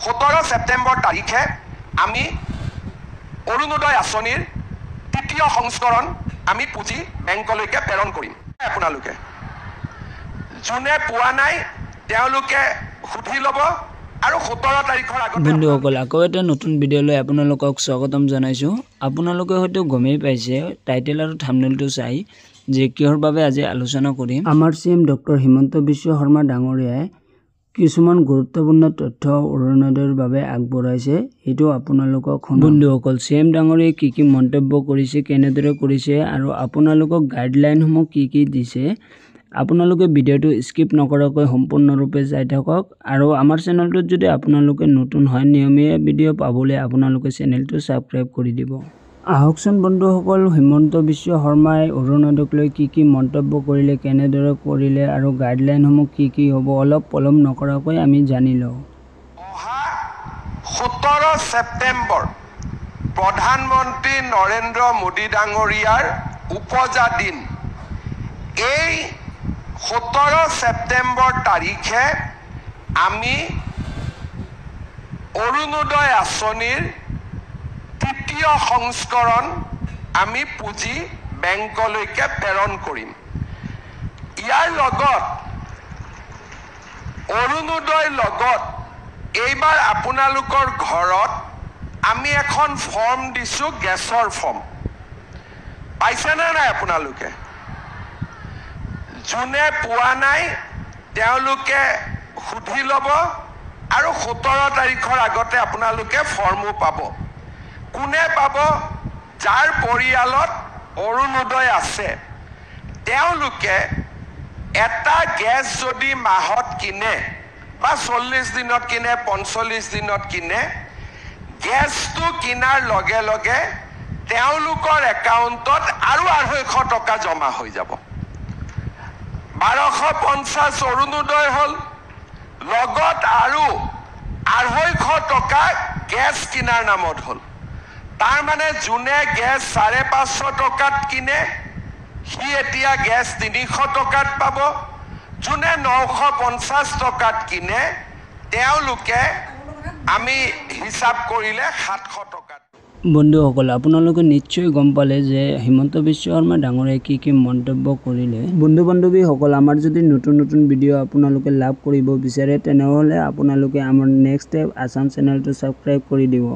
17 সেপ্টেম্বৰ তাৰিখে আমি অৰুণোদয় আঁচনিৰ তৃতীয় সংস্কৰণ আমি পুঁজি বেংকলৈকে প্ৰেৰণ কৰিম। আপোনালোকে যোনে পোৱা নাই তেওঁলোকে সুধি ল'ব আৰু 17 তাৰিখৰ আগতে। বন্ধুসকল, আকৌ এটা নতুন ভিডিঅ'লৈ আপোনালোকক স্বাগতম জনাইছোঁ। আপোনালোকে হয়তো গমেই পাইছে টাইটেল আৰু থাম্বনেইলটো চাই যে কিহৰ বাবে আজি আলোচনা কৰিম। আমাৰ CM ডক্টৰ হিমন্ত বিশ্ব শৰ্মা ডাঙৰীয়াই কিছুমান গুৰুত্বপূৰ্ণ তথ্য অৰুণোদয়ৰ বাবে আগবঢ়াইছে। এইটো আপোনালোকক বন্ধুসকল CM ডাঙৰীয়াই কি মন্তব্য কৰিছে, কেনেদৰে কৰিছে আৰু আপোনালোকক গাইডলাইনসমূহ কি দিছে, আপোনালোকে ভিডিঅ'টো স্কিপ নকৰাকৈ সম্পূৰ্ণৰূপে চাই থাকক। আৰু আমাৰ চেনেলটোত যদি আপোনালোকে নতুন হয়, নিয়মীয়া ভিডিঅ' পাবলৈ আপোনালোকে চেনেলটো ছাবস্ক্ৰাইব কৰি দিব। আহকচোন বন্ধুসকল, হিমন্ত বিশ্ব শৰ্মাই অৰুণোদয়ক লৈ কি মন্তব্য কৰিলে, কেনেদৰে কৰিলে আৰু গাইডলাইনসমূহ কি হ'ব, অলপ পলম নকৰাকৈ আমি জানি লওঁ। অহা 17 ছেপ্টেম্বৰ প্ৰধানমন্ত্ৰী নৰেন্দ্ৰ মোদী ডাঙৰীয়াৰ উপজা দিন। এই 17 ছেপ্টেম্বৰ তাৰিখে আমি অৰুণোদয় আঁচনিৰ তৃতীয় সংস্কৰণ আমি পুঁজি বেংকলৈকে প্ৰেৰণ কৰিম। ইয়াৰ লগত অৰুণোদয়ৰ লগত এইবাৰ আপোনালোকৰ ঘৰত আমি এখন ফৰ্ম দিছোঁ, গেছৰ ফৰ্ম। পাইছেনে নাই আপোনালোকে? যোনে পোৱা নাই তেওঁলোকে সুধি ল'ব আৰু 17 তাৰিখৰ আগতে আপোনালোকে ফৰ্মো পাব। কোনে পাব? যাৰ পৰিয়ালত অৰুণোদয় আছে তেওঁলোকে এটা গেছ যদি মাহত কিনে বা 40 দিনত কিনে, 45 দিনত কিনে, গেছটো কিনাৰ লগে লগে তেওঁলোকৰ একাউণ্টত আৰু 250 টকা জমা হৈ যাব। 1250 অৰুণোদয় হ'ল, লগত আৰু 250 টকা গেছ কিনাৰ নামত হ'ল। তাৰমানে যোনে গেছ 550 টকাত কিনে সি এতিয়া গেছ 300 টকাত পাব। যোনে 950 টকাত কিনে তেওঁলোকে আমি হিচাপ কৰিলে 700 টকাত। বন্ধুসকল, আপোনালোকে নিশ্চয় গম পালে যে হিমন্ত বিশ্ব শৰ্মা ডাঙৰীয়াই কি মন্তব্য কৰিলে। বন্ধু বান্ধৱীসকল, আমাৰ যদি নতুন ভিডিঅ' আপোনালোকে লাভ কৰিব বিচাৰে তেনেহ'লে আপোনালোকে আমাৰ নেক্সট ষ্টেপ আছাম চেনেলটো ছাবস্ক্ৰাইব কৰি দিব।